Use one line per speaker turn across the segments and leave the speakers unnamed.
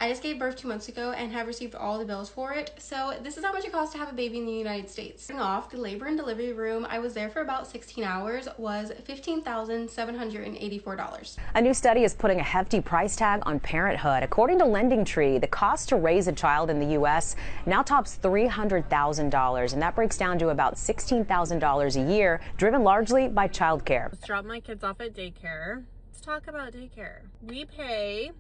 I just gave birth 2 months ago and have received all the bills for it. So this is how much it costs to have a baby in the United States. Starting off, the labor and delivery room, I was there for about 16 hours, was $15,784.
A new study is putting a hefty price tag on parenthood. According to LendingTree, the cost to raise a child in the U.S. now tops $300,000, and that breaks down to about $16,000 a year, driven largely by childcare.
Let's drop my kids off at daycare. Let's talk about daycare. We pay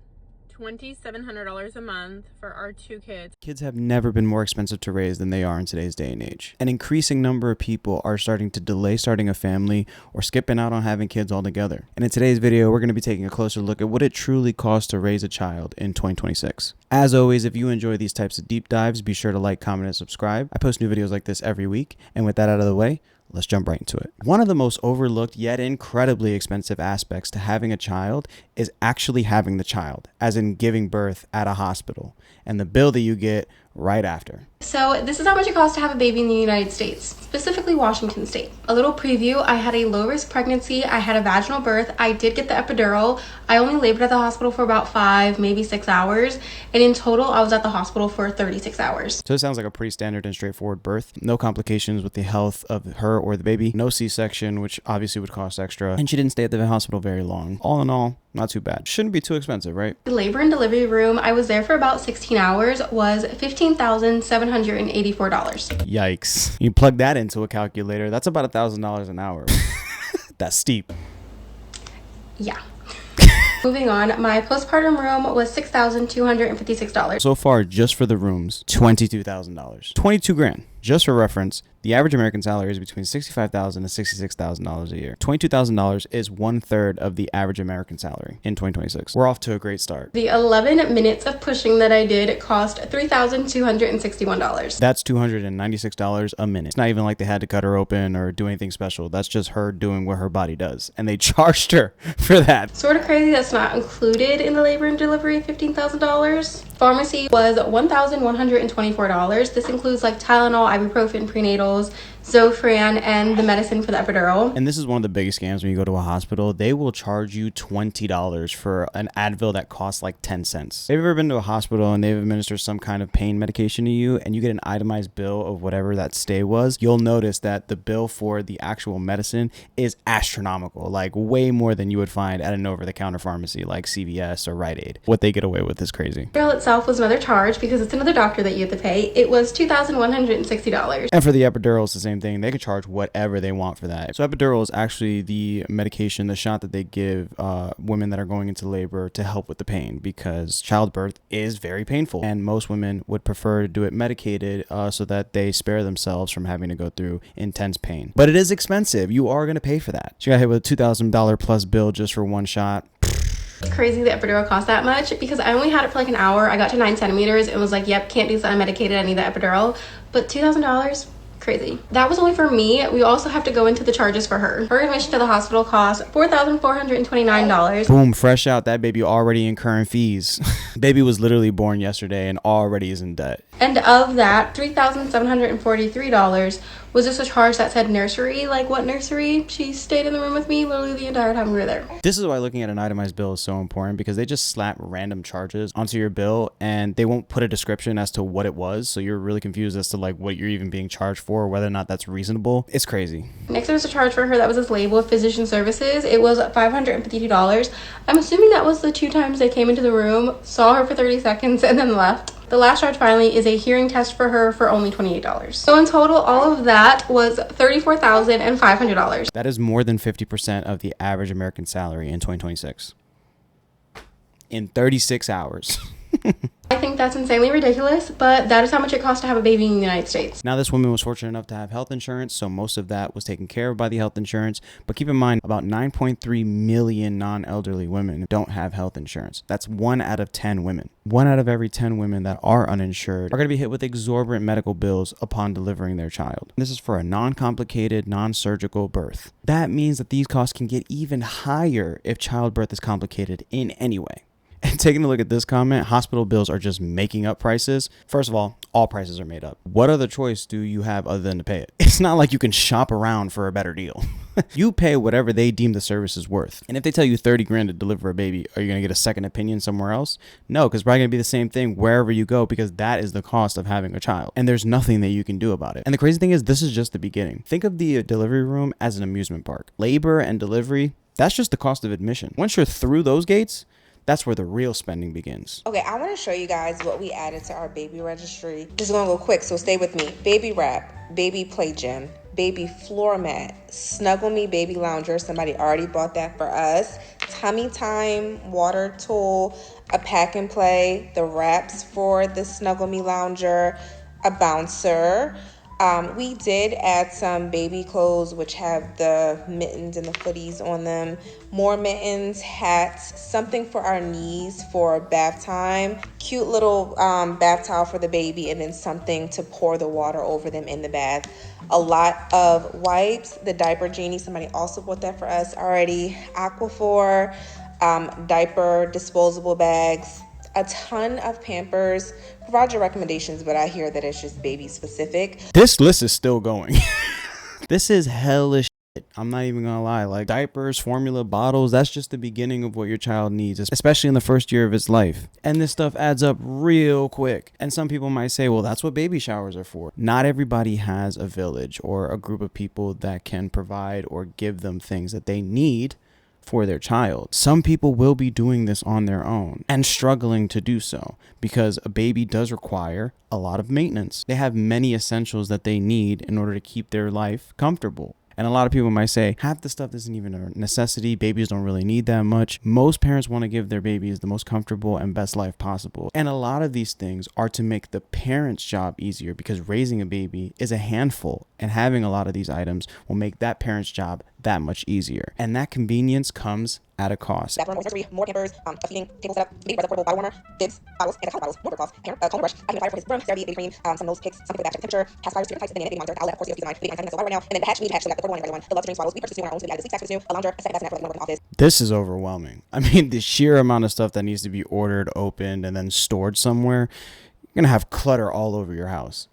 $2,700 a month for our 2 kids.
Kids have never been more expensive to raise than they are in today's day and age. An increasing number of people are starting to delay starting a family or skipping out on having kids altogether. And in today's video, we're going to be taking a closer look at what it truly costs to raise a child in 2026. As always, if you enjoy these types of deep dives, be sure to like, comment, and subscribe. I post new videos like this every week. And with that out of the way, let's jump right into it. One of the most overlooked yet incredibly expensive aspects to having a child is actually having the child, as in giving birth at a hospital, and the bill that you get right after.
So this is how much it costs to have a baby in the United States, specifically Washington State. A little preview, I had a low-risk pregnancy, I had a vaginal birth, I did get the epidural, I only labored at the hospital for about 5, maybe 6 hours, and in total I was at the hospital for 36 hours.
So it sounds like a pretty standard and straightforward birth. No complications with the health of her or the baby, no C-section, which obviously would cost extra, and she didn't stay at the hospital very long. All in all, not too bad. Shouldn't be too expensive, right?
The labor and delivery room, I was there for about 16 hours, was $15,784.
Yikes. You plug that into a calculator, that's about $1,000 an hour. That's steep.
Yeah. Moving on, my postpartum room was $6,256.
So far, just for the rooms, $22,000. 22 grand. Just for reference, the average American salary is between $65,000 and $66,000 a year. $22,000 is 1/3 of the average American salary in 2026. We're off to a great start.
The 11 minutes of pushing that I did cost $3,261.
That's $296 a minute. It's not even like they had to cut her open or do anything special. That's just her doing what her body does. And they charged her for that.
Sort of crazy that's not included in the labor and delivery, $15,000. Pharmacy was $1,124. This includes like Tylenol, ibuprofen, prenatals, Zofran, and the medicine for the epidural.
And this is one of the biggest scams when you go to a hospital. They will charge you $20 for an Advil that costs like 10 cents. Have you ever been to a hospital and they've administered some kind of pain medication to you and you get an itemized bill of whatever that stay was? You'll notice that the bill for the actual medicine is astronomical, like way more than you would find at an over-the-counter pharmacy like CVS or Rite Aid. What they get away with is crazy.
The epidural itself was another charge because it's another doctor that you have to pay. It was $2,160.
And for the epidural, it's the same thing. They can charge whatever they want for that. So epidural is actually the medication, the shot that they give women that are going into labor to help with the pain, because childbirth is very painful and most women would prefer to do it medicated so that they spare themselves from having to go through intense pain. But it is expensive. You are going to pay for that. She got hit with a $2,000 plus bill just for one shot.
It's crazy the epidural cost that much because I only had it for like an hour. I got to 9 centimeters and was like, yep, can't do this unmedicated. I need the epidural. But $2,000? Crazy. That was only for me. We also have to go into the charges for her. Her admission to the hospital cost $4,429.
Boom, fresh out, that baby already incurring fees. Baby was literally born yesterday and already is in debt.
And of that, $3,743 was just a charge that said nursery. Like, what nursery? She stayed in the room with me literally the entire time we were there.
This is why looking at an itemized bill is so important, because they just slap random charges onto your bill and they won't put a description as to what it was. So you're really confused as to like what you're even being charged for or whether or not that's reasonable. It's crazy.
Next, there was a charge for her that was this label of physician services. It was $552. I'm assuming that was the 2 times they came into the room, saw her for 30 seconds, and then left. The last charge finally is a hearing test for her for only $28. So in total, all of that was $34,500.
That is more than 50% of the average American salary in 2026. In 36 hours.
I think that's insanely ridiculous, but that is how much it costs to have a baby in the United States.
Now, this woman was fortunate enough to have health insurance, so most of that was taken care of by the health insurance. But keep in mind, about 9.3 million non-elderly women don't have health insurance. That's 1 out of 10 women. 1 out of every 10 women that are uninsured are going to be hit with exorbitant medical bills upon delivering their child. This is for a non-complicated, non-surgical birth. That means that these costs can get even higher if childbirth is complicated in any way. And taking a look at this comment, hospital bills are just making up prices. First of all prices are made up. What other choice do you have other than to pay it? It's not like you can shop around for a better deal. You pay whatever they deem the service is worth. And if they tell you 30 grand to deliver a baby, are you going to get a second opinion somewhere else? No, because it's probably going to be the same thing wherever you go, because that is the cost of having a child. And there's nothing that you can do about it. And the crazy thing is, this is just the beginning. Think of the delivery room as an amusement park. Labor and delivery, that's just the cost of admission. Once you're through those gates, that's where the real spending begins.
Okay, I want to show you guys what we added to our baby registry. This is going to go quick, so stay with me. Baby wrap, baby play gym, baby floor mat, Snuggle Me baby lounger. Somebody already bought that for us. Tummy time, water tool, a pack and play, the wraps for the Snuggle Me lounger, a bouncer. We did add some baby clothes, which have the mittens and the footies on them. More mittens, hats, something for our knees for bath time. Cute little bath towel for the baby, and then something to pour the water over them in the bath. A lot of wipes, the diaper genie. Somebody also bought that for us already. Aquaphor, diaper disposable bags. A ton of Pampers. Provide your recommendations, but I hear that it's just baby specific.
This list is still going. This is hellish shit. I'm not even gonna lie. Like diapers, formula, bottles, that's just the beginning of what your child needs, especially in the first year of its life. And this stuff adds up real quick. And some people might say, well, that's what baby showers are for. Not everybody has a village or a group of people that can provide or give them things that they need for their child. Some people will be doing this on their own and struggling to do so, because a baby does require a lot of maintenance. They have many essentials that they need in order to keep their life comfortable. And a lot of people might say, half the stuff isn't even a necessity. Babies don't really need that much. Most parents want to give their babies the most comfortable and best life possible. And a lot of these things are to make the parent's job easier, because raising a baby is a handful, and having a lot of these items will make that parent's job that much easier. And that convenience comes at a cost.
Bathroom accessory, more Pampers, a feeding table setup, baby breath portable bottle warmer, bibs, bottles, and a couple bottles, more cloths, comb brush, a fire for his broom, CRB, baby cream, some nose picks, some people that check the temperature, pacifiers, two different types, baby monitor, outlet, of course, you have baby that's right now, and then the hatch, we have the portable one, everyone, the love drinks bottles, we purchased new on our own, so we added the sleep sacks for new, a lounger, a set bassinet for like office.
This is overwhelming. I mean, the sheer amount of stuff that needs to be ordered, opened, and then stored somewhere, you're gonna have clutter all over your house.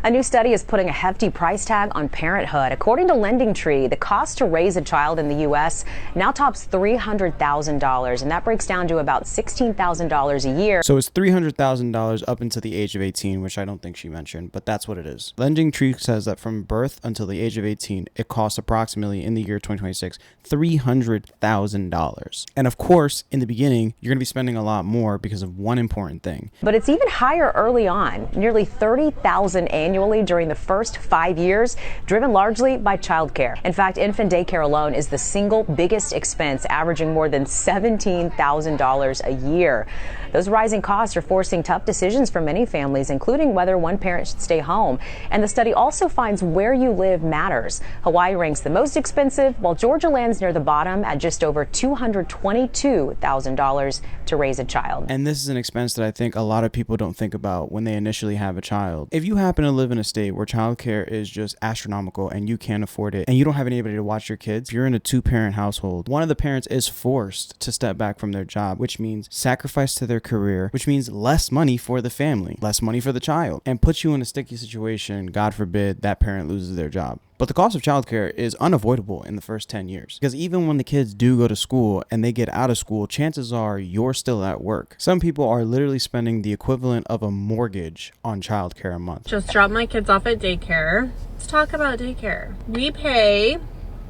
A new study is putting a hefty price tag on parenthood. According to LendingTree, the cost to raise a child in the U.S. now tops $300,000, and that breaks down to about $16,000 a year.
So it's $300,000 up until the age of 18, which I don't think she mentioned, but that's what it is. LendingTree says that from birth until the age of 18, it costs approximately, in the year 2026, $300,000. And of course, in the beginning, you're going to be spending a lot more because of one important thing.
But it's even higher early on, nearly $30,000 annually during the first 5 years, driven largely by childcare. In fact, infant daycare alone is the single biggest expense, averaging more than $17,000 a year. Those rising costs are forcing tough decisions for many families, including whether one parent should stay home. And the study also finds where you live matters. Hawaii ranks the most expensive, while Georgia lands near the bottom at just over $222,000 to raise a child.
And this is an expense that I think a lot of people don't think about when they initially have a child. If you happen to live in a state where childcare is just astronomical and you can't afford it, and you don't have anybody to watch your kids, if you're in a two-parent household, one of the parents is forced to step back from their job, which means sacrifice to their career, which means less money for the family, less money for the child, and puts you in a sticky situation. God forbid that parent loses their job. But the cost of childcare is unavoidable in the first 10 years, because even when the kids do go to school and they get out of school, chances are you're still at work. Some people are literally spending the equivalent of a mortgage on childcare a month.
Just dropped my kids off at daycare. Let's talk about daycare. We pay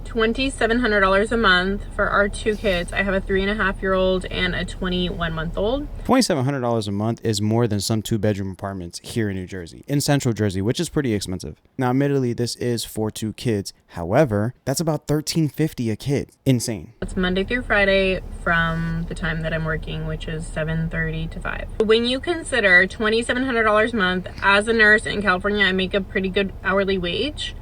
$2,700 a month for our two kids. I have a 3.5-year-old and a 21-month-old.
$2,700 a month is more than some two-bedroom apartments here in New Jersey, in Central Jersey, which is pretty expensive. Now, admittedly, this is for two kids. However, that's about $1,350 a kid. Insane.
It's Monday through Friday from the time that I'm working, which is 7:30 to 5. When you consider $2,700 a month, as a nurse in California, I make a pretty good hourly wage.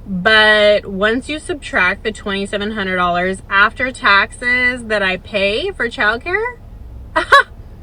But once you subtract the $2,700 after taxes that I pay for childcare,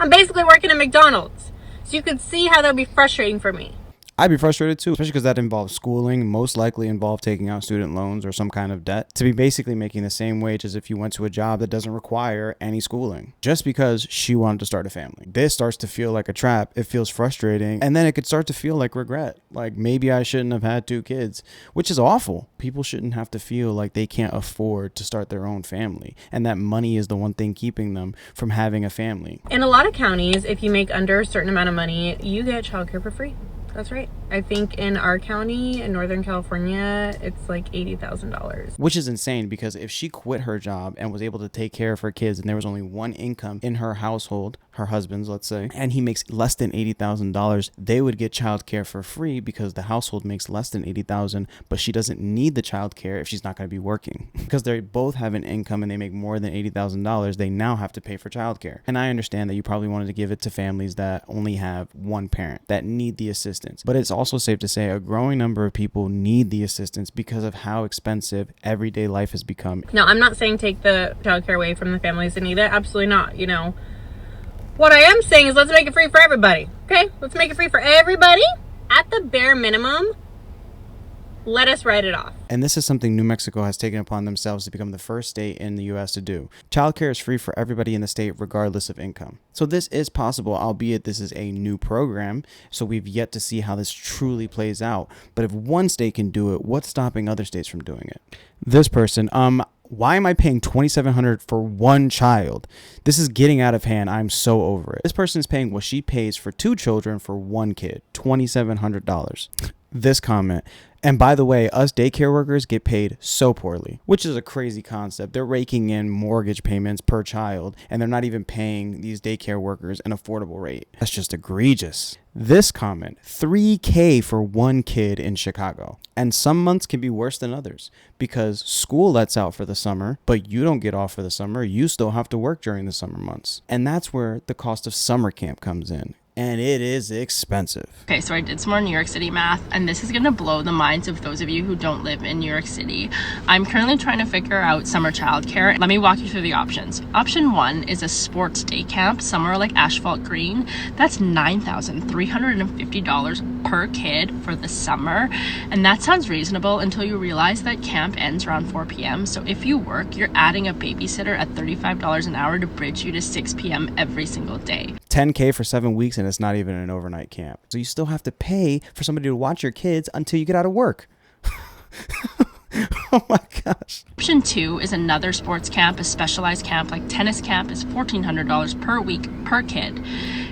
I'm basically working at McDonald's. So you could see how that would be frustrating for me.
I'd be frustrated too, especially because that involves schooling, most likely involve taking out student loans or some kind of debt, to be basically making the same wage as if you went to a job that doesn't require any schooling, just because she wanted to start a family. This starts to feel like a trap. It feels frustrating, and then it could start to feel like regret. Like, maybe I shouldn't have had 2 kids, which is awful. People shouldn't have to feel like they can't afford to start their own family, and that money is the one thing keeping them from having a family.
In a lot of counties, if you make under a certain amount of money, you get childcare for free. That's right. I think in our county in Northern California, it's like $80,000.
Which is insane, because if she quit her job and was able to take care of her kids and there was only one income in her household, her husband's, let's say, and he makes less than $80,000, they would get childcare for free because the household makes less than $80,000, but she doesn't need the childcare if she's not going to be working. Because they both have an income and they make more than $80,000, they now have to pay for childcare. And I understand that you probably wanted to give it to families that only have one parent, that need the assistance. But it's also safe to say a growing number of people need the assistance because of how expensive everyday life has become.
Now, I'm not saying take the childcare away from the families that need it. Absolutely not. You know, what I am saying is let's make it free for everybody. Okay? Let's make it free for everybody. At the bare minimum, let us write it off.
And this is something New Mexico has taken upon themselves to become the first state in the U.S. to do. Childcare is free for everybody in the state, regardless of income. So this is possible, albeit this is a new program. So we've yet to see how this truly plays out. But if one state can do it, what's stopping other states from doing it? This person, why am I paying $2,700 for one child? This is getting out of hand. I'm so over it. This person is paying what she pays for 2 children for 1 kid, $2,700. This comment, and by the way, us daycare workers get paid so poorly, which is a crazy concept. They're raking in mortgage payments per child, and they're not even paying these daycare workers an affordable rate. That's just egregious. This comment, $3,000 for 1 kid in Chicago. And some months can be worse than others because school lets out for the summer, but you don't get off for the summer. You still have to work during the summer months. And that's where the cost of summer camp comes in. And it is expensive.
Okay, so I did some more New York City math, and this is gonna blow the minds of those of you who don't live in New York City. I'm currently trying to figure out summer childcare. Let me walk you through the options. Option 1 is a sports day camp somewhere like Asphalt Green. That's $9,350 per kid for the summer, and that sounds reasonable until you realize that camp ends around 4 p.m. So if you work, you're adding a babysitter at $35 an hour to bridge you to 6 p.m. every single day.
$10,000 for 7 weeks, and it's not even an overnight camp. So you still have to pay for somebody to watch your kids until you get out of work. Oh my gosh.
Option 2 is another sports camp, a specialized camp like tennis camp is $1,400 per week per kid.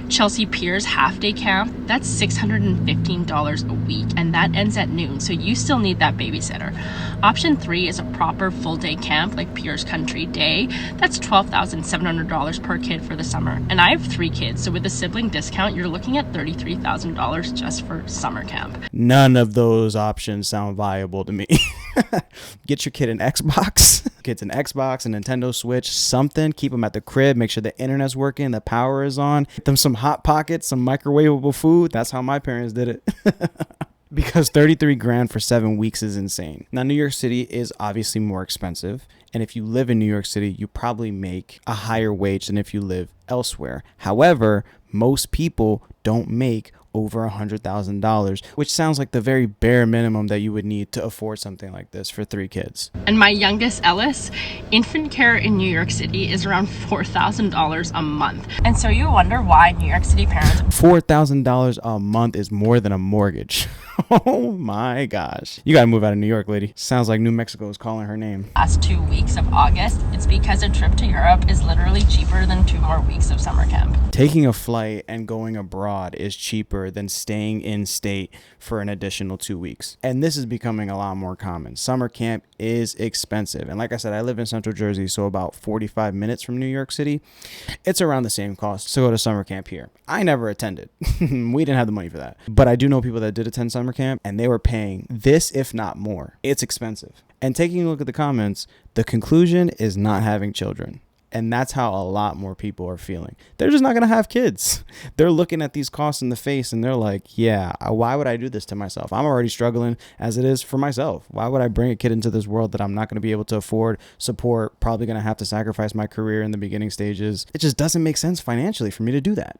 Chelsea Piers half day camp, that's $615 a week, and that ends at noon, so you still need that babysitter. Option 3 is a proper full day camp like Piers Country Day, that's $12,700 per kid for the summer. And I have 3 kids, so with a sibling discount, you're looking at $33,000 just for summer camp.
None of those options sound viable to me. Get your kid an Xbox. Kids an Xbox, a Nintendo Switch, something. Keep them at the crib. Make sure the internet's working, the power is on. Get them some Hot Pockets, some microwavable food. That's how my parents did it. Because $33,000 for 7 weeks is insane. Now, New York City is obviously more expensive. And if you live in New York City, you probably make a higher wage than if you live elsewhere. However, most people don't make over $100,000, which sounds like the very bare minimum that you would need to afford something like this for 3 kids.
And my youngest, Ellis, infant care in New York City is around $4,000 a month. And so you wonder why New York City parents...
$4,000 a month is more than a mortgage. Oh my gosh. You gotta move out of New York, lady. Sounds like New Mexico is calling her name.
Last 2 weeks of August, it's because a trip to Europe is literally cheaper than 2 more weeks of summer camp.
Taking a flight and going abroad is cheaper than staying in state for an additional 2 weeks. And this is becoming a lot more common. Summer camp is expensive. And like I said, I live in Central Jersey, so about 45 minutes from New York City. It's around the same cost to go to summer camp here. I never attended. We didn't have the money for that. But I do know people that did attend summer camp, and they were paying this, if not more. It's expensive. And taking a look at the comments, the conclusion is not having children. And that's how a lot more people are feeling. They're just not going to have kids. They're looking at these costs in the face and they're like, yeah, why would I do this to myself? I'm already struggling as it is for myself. Why would I bring a kid into this world that I'm not going to be able to afford, support, probably going to have to sacrifice my career in the beginning stages? It just doesn't make sense financially for me to do that.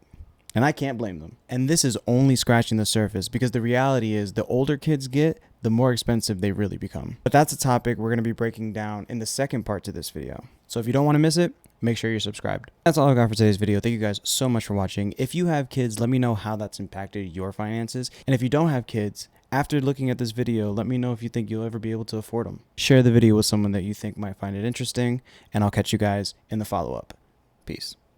And I can't blame them. And this is only scratching the surface, because the reality is the older kids get, the more expensive they really become. But that's a topic we're going to be breaking down in the second part to this video. So if you don't want to miss it, make sure you're subscribed. That's all I got for today's video. Thank you guys so much for watching. If you have kids, let me know how that's impacted your finances. And if you don't have kids, after looking at this video, let me know if you think you'll ever be able to afford them. Share the video with someone that you think might find it interesting, and I'll catch you guys in the follow-up. Peace.